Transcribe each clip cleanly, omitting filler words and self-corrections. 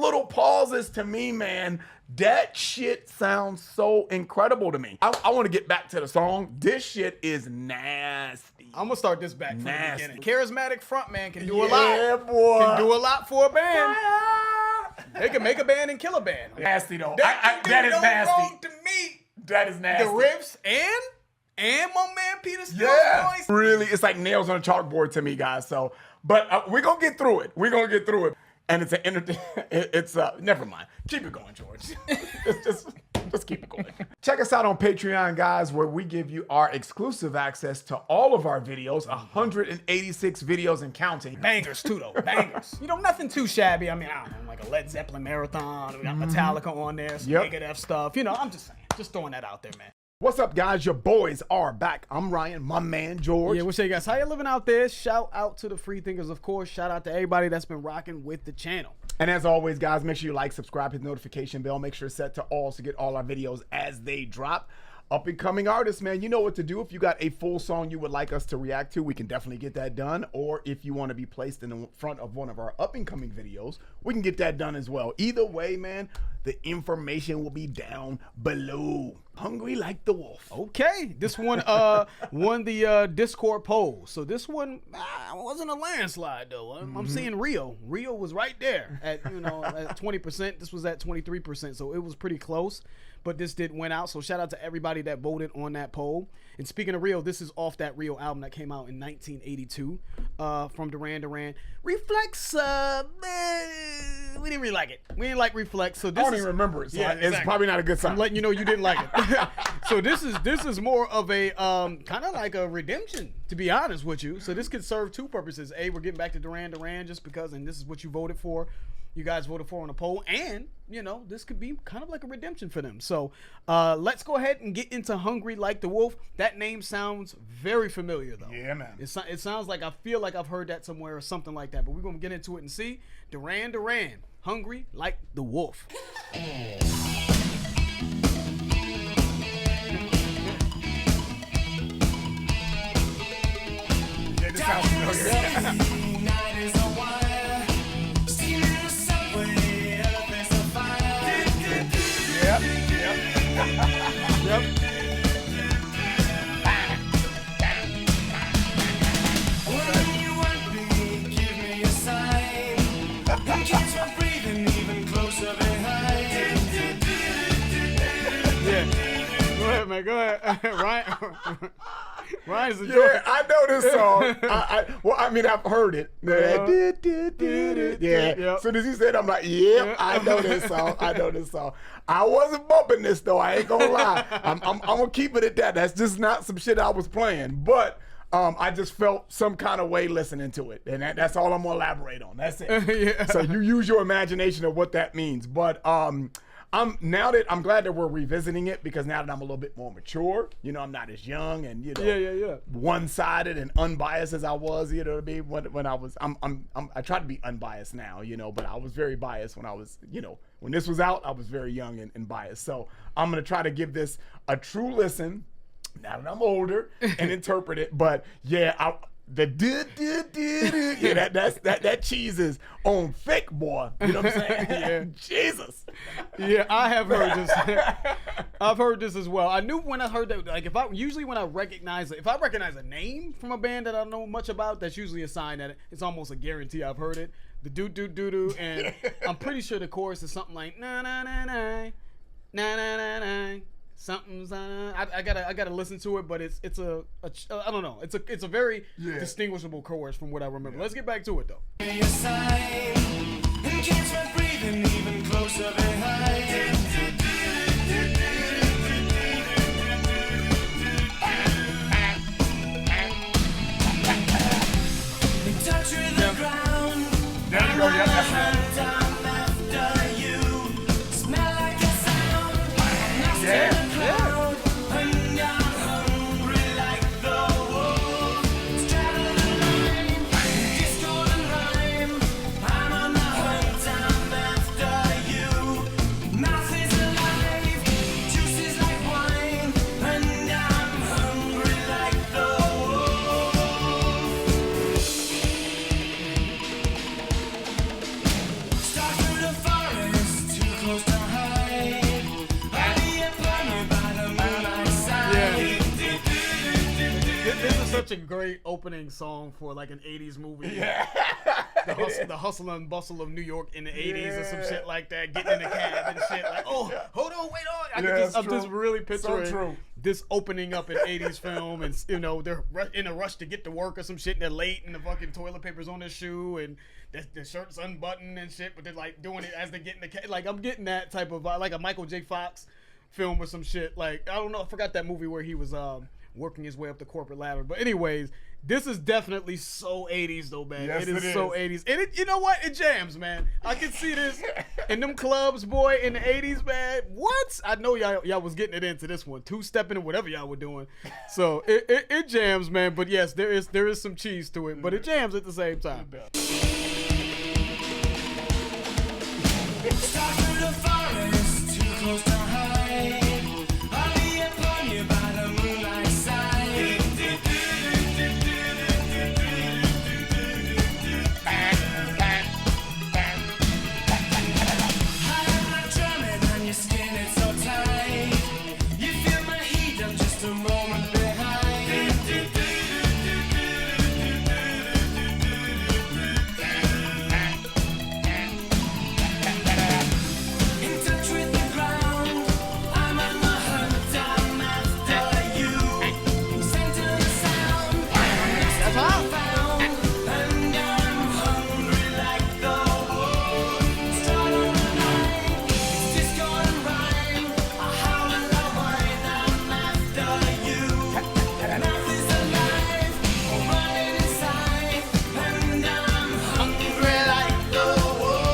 little pauses to me, man, that shit sounds so incredible to me. I want to get back to the song. This shit is nasty. I'm gonna start this back from the beginning. Charismatic frontman can do a lot. Yeah, boy. Can do a lot for a band. They can make a band and kill a band. Nasty though. That is nasty. Wrong to me. That is nasty. The riffs and my man Peter Steele's voice. Really, it's like nails on a chalkboard to me, guys. So, but we're gonna get through it. We're gonna get through it. And it's never mind. Keep it going, George. just keep it going. Check us out on Patreon, guys, where we give you our exclusive access to all of our videos, 186 videos and counting. Bangers too, though. Bangers. You know, nothing too shabby. I mean, I don't know, like a Led Zeppelin marathon. We got Metallica on there, some Megadeth stuff. You know, I'm just saying, just throwing that out there, man. What's up, guys? Your boys are back. I'm Ryan, my man, George. Yeah, what's up, guys? How you living out there? Shout out to the free thinkers, of course. Shout out to everybody that's been rocking with the channel. And as always, guys, make sure you like, subscribe, hit the notification bell. Make sure it's set to all to get all our videos as they drop. Up and coming artists, man, you know what to do. If you got a full song you would like us to react to, we can definitely get that done. Or if you want to be placed in the front of one of our up and coming videos, we can get that done as well. Either way, man, the information will be down below. Hungry like the wolf. Okay, this one won the Discord poll. So this one wasn't a landslide though. I'm seeing Rio. Rio was right there at at 20%. This was at 23%, so it was pretty close. But this did win out. So shout out to everybody that voted on that poll. And speaking of Rio, this is off that Rio album that came out in 1982 from Duran Duran. Reflex, we didn't really like it. We didn't like Reflex. So this I don't even remember it. So it's probably not a good sign. I'm letting you know you didn't like it. So this is more of a kind of like a redemption, to be honest with you. So this could serve two purposes. A, we're getting back to Duran Duran just because, and this is what you voted for. You guys voted for on a poll, and this could be kind of like a redemption for them. So let's go ahead and get into Hungry Like the Wolf. That name sounds very familiar though. Yeah, man. It sounds like, I feel like I've heard that somewhere or something like that, but we're gonna get into it and see. Duran Duran, Hungry Like the Wolf. Yeah, this sounds familiar. Yep. When you want me, give me a sign. And keeps my breathing even closer behind. Yeah. Go ahead, man. Go ahead. Ryan's a joke. Yeah, I know this song. I've heard it. Yeah. Yep. As soon as he said, I'm like, I know this song. I know this song. I wasn't bumping this though. I ain't gonna lie. I'm gonna keep it at that. That's just not some shit I was playing. But I just felt some kind of way listening to it, and that's all I'm gonna elaborate on. That's it. Yeah. So you use your imagination of what that means. But I'm glad that we're revisiting it, because now that I'm a little bit more mature, I'm not as young and one-sided and unbiased as I was, when I was. I try to be unbiased now, but I was very biased when I was, when this was out, I was very young and biased. So I'm gonna try to give this a true listen now that I'm older and interpret it. But yeah, that cheese is on thick, boy. You know what I'm saying? Yeah. Jesus. Yeah, I have heard this. I've heard this as well. I knew when I heard that, like, if I recognize a name from a band that I don't know much about, that's usually a sign that it's almost a guarantee I've heard it. The doo, and I'm pretty sure the chorus is something like na na na na na na na na. Something's I gotta listen to it, but it's a I don't know. It's a very distinguishable chorus from what I remember. Let's get back to it though. There you go. Yeah. close to hide. I'll be upon you by the moonlight side. This is such a great opening song for like an 80s movie. Yeah. The hustle and bustle of New York in the 80s or some shit like that, getting in the cab and shit. Like, oh, hold on, wait on. I'm just really picturing this opening up an 80s film, and you know they're in a rush to get to work or some shit, and they're late, and the fucking toilet paper's on their shoe, and the shirt's unbuttoned and shit, but they're like doing it as they get in the cab. Like, I'm getting that type of like a Michael J. Fox film or some shit. Like, I don't know, I forgot that movie where he was working his way up the corporate ladder. But anyways, this is definitely so 80s though, man. Yes, it is so 80s. And it, you know what? It jams, man. I can see this in them clubs, boy, in the 80s, man. What? I know y'all was getting it into this one. Two-stepping and whatever y'all were doing. So it jams, man. But yes, there is some cheese to it, but it jams at the same time. Start through the forest, too close to hide. I'll be upon you by the moonlight side. I'm not drumming on your skin, it's so tight. You feel my heat, I'm just a moment behind. In touch with the ground, I'm on the hunt, I'm after you. Center the sound, That's hot. found, and I'm hungry like the wolf. Start on the line, it's disco and rhyme. I howl and I whine, I'm after you. Mouth is alive, running inside, and I'm hungry like the wolf.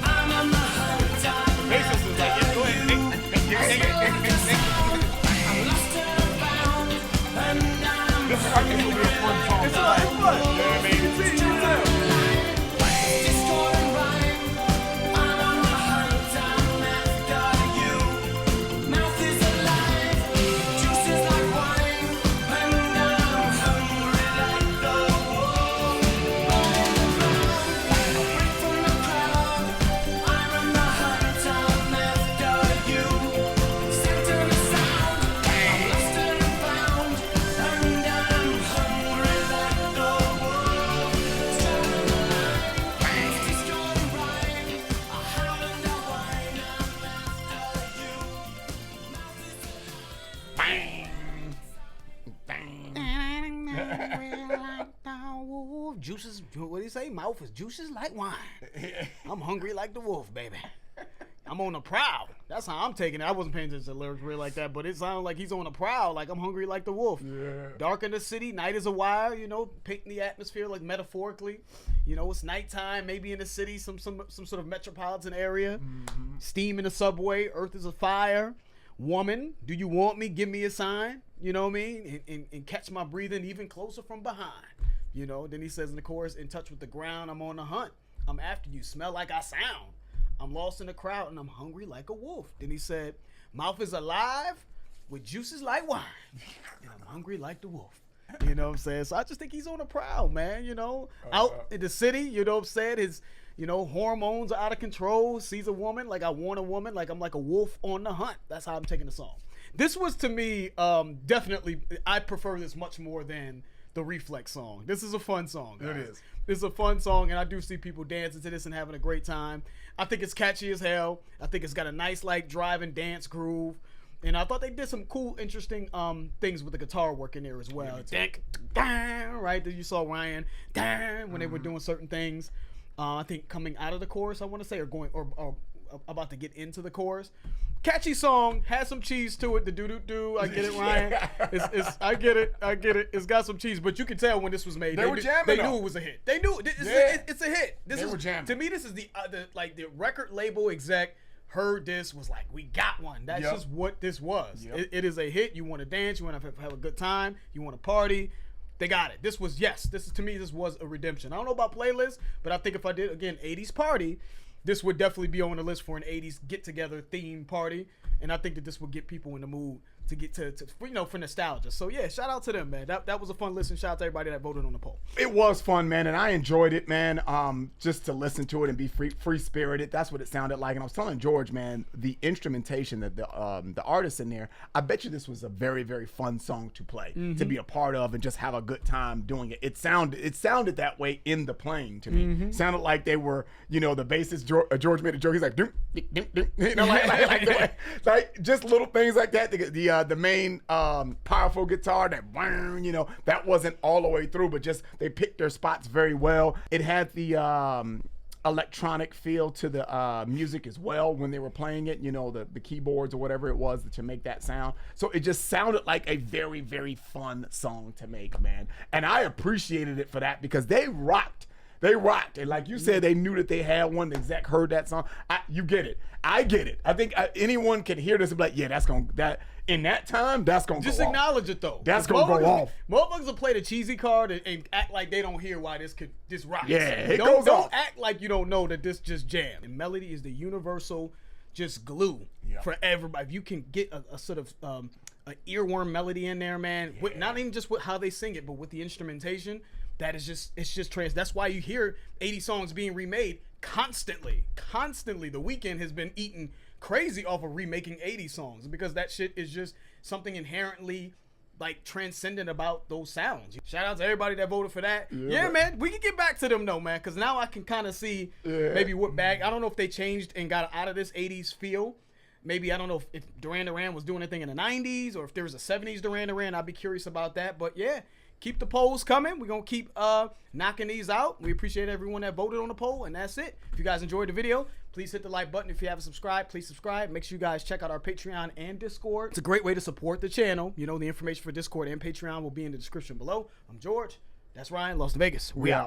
I'm on the hunt, I'm Bassist is like, yeah, go ahead. I'm lost and found, and I'm This is a fun song. It's fun. Yeah, baby. disco and rhyme. I'm on the hunt, I'm after you. Mouth is alive, juice is like wine, and I'm hungry like the wolf. Break from the crowd, I'm on the hunt, I'm after you. Center the sound, I'm lost and found, and I'm hungry like the wolf. Disco and rhyme, I howl and I whine, I'm after you. Juices, what do you say? Mouth is juices like wine. I'm hungry like the wolf, baby. I'm on the prowl. That's how I'm taking it. I wasn't paying attention to the lyrics really like that, but it sounded like he's on the prowl, like I'm hungry like the wolf. Yeah. Dark in the city, night is a wire, you know, painting the atmosphere like metaphorically. You know, it's nighttime, maybe in the city, some sort of metropolitan area. Steam in the subway, earth is a fire. Woman, do you want me? Give me a sign. You know what I mean? And catch my breathing even closer from behind. You know, then he says in the chorus, in touch with the ground, I'm on the hunt. I'm after you, smell like I sound. I'm lost in the crowd and I'm hungry like a wolf. Then he said, mouth is alive with juices like wine. And I'm hungry like the wolf. You know what I'm saying? So I just think he's on the prowl, man, you know. Out in the city, you know what I'm saying? His, you know, hormones are out of control. Sees a woman, like I want a woman, like I'm like a wolf on the hunt. That's how I'm taking the song. This was to me, definitely, I prefer this much more than the Reflex song. This is a fun song, guys. It is. This is a fun song, and I do see people dancing to this and having a great time. I think it's catchy as hell. I think it's got a nice, like, driving dance groove. And I thought they did some cool, interesting things with the guitar work in there as well. Right? That you saw Ryan when they were doing certain things. I think coming out of the chorus, I want to say, or going or about to get into the chorus. Catchy song, has some cheese to it. The do. I get it, Ryan. I get it. It's got some cheese, but you can tell when this was made. They were jamming. They knew it was a hit. They knew it's a hit. They were jamming. To me, this is the record label exec heard this, was like, we got one. That's just what this was. It is a hit. You want to dance. You want to have a good time. You want to party. They got it. This was to me, this was a redemption. I don't know about playlists, but I think if I did, again, 80s party, this would definitely be on the list for an 80s get-together theme party. And I think that this would get people in the mood to get to for nostalgia. So yeah, shout out to them, man. That was a fun listen. Shout out to everybody that voted on the poll. It was fun, man, and I enjoyed it, man. Just to listen to it and be free spirited. That's what it sounded like. And I was telling George, man, the instrumentation that the artists in there. I bet you this was a very, very fun song to play, to be a part of, and just have a good time doing it. It sounded that way in the playing to me. Sounded like they were, the bassist George made a joke. He's like, dum, dum, dum, like just little things like that. The main powerful guitar, that wasn't all the way through, but just they picked their spots very well. It had the electronic feel to the music as well when they were playing it, the keyboards or whatever it was to make that sound. So it just sounded like a very, very fun song to make, man. And I appreciated it for that because they rocked. And like you said, they knew that they had one. The exec heard that song. You get it. I get it. I think anyone can hear this and be like, yeah, in that time, that's going to go off. Just acknowledge it, though. That's going to go off. Motherfuckers will play the cheesy card and act like they don't hear why this rocks. Yeah, it goes off. Don't act like you don't know that this just jam. And melody is the universal just glue for everybody. If you can get a sort of an earworm melody in there, man, with, not even just with how they sing it, but with the instrumentation, that's why you hear 80 songs being remade constantly. The Weeknd has been eating crazy off of remaking 80 songs because that shit is just something inherently like transcendent about those sounds. Shout out to everybody that voted for that. Yeah, man, we can get back to them though, man, because now I can kind of see maybe what bag. I don't know if they changed and got out of this 80s feel. Maybe, I don't know if Duran Duran was doing anything in the 90s or if there was a 70s Duran Duran. I'd be curious about that. But yeah, keep the polls coming. We're going to keep knocking these out. We appreciate everyone that voted on the poll, and that's it. If you guys enjoyed the video, please hit the like button. If you haven't subscribed, please subscribe. Make sure you guys check out our Patreon and Discord. It's a great way to support the channel. The information for Discord and Patreon will be in the description below. I'm George. That's Ryan, Las Vegas. We out.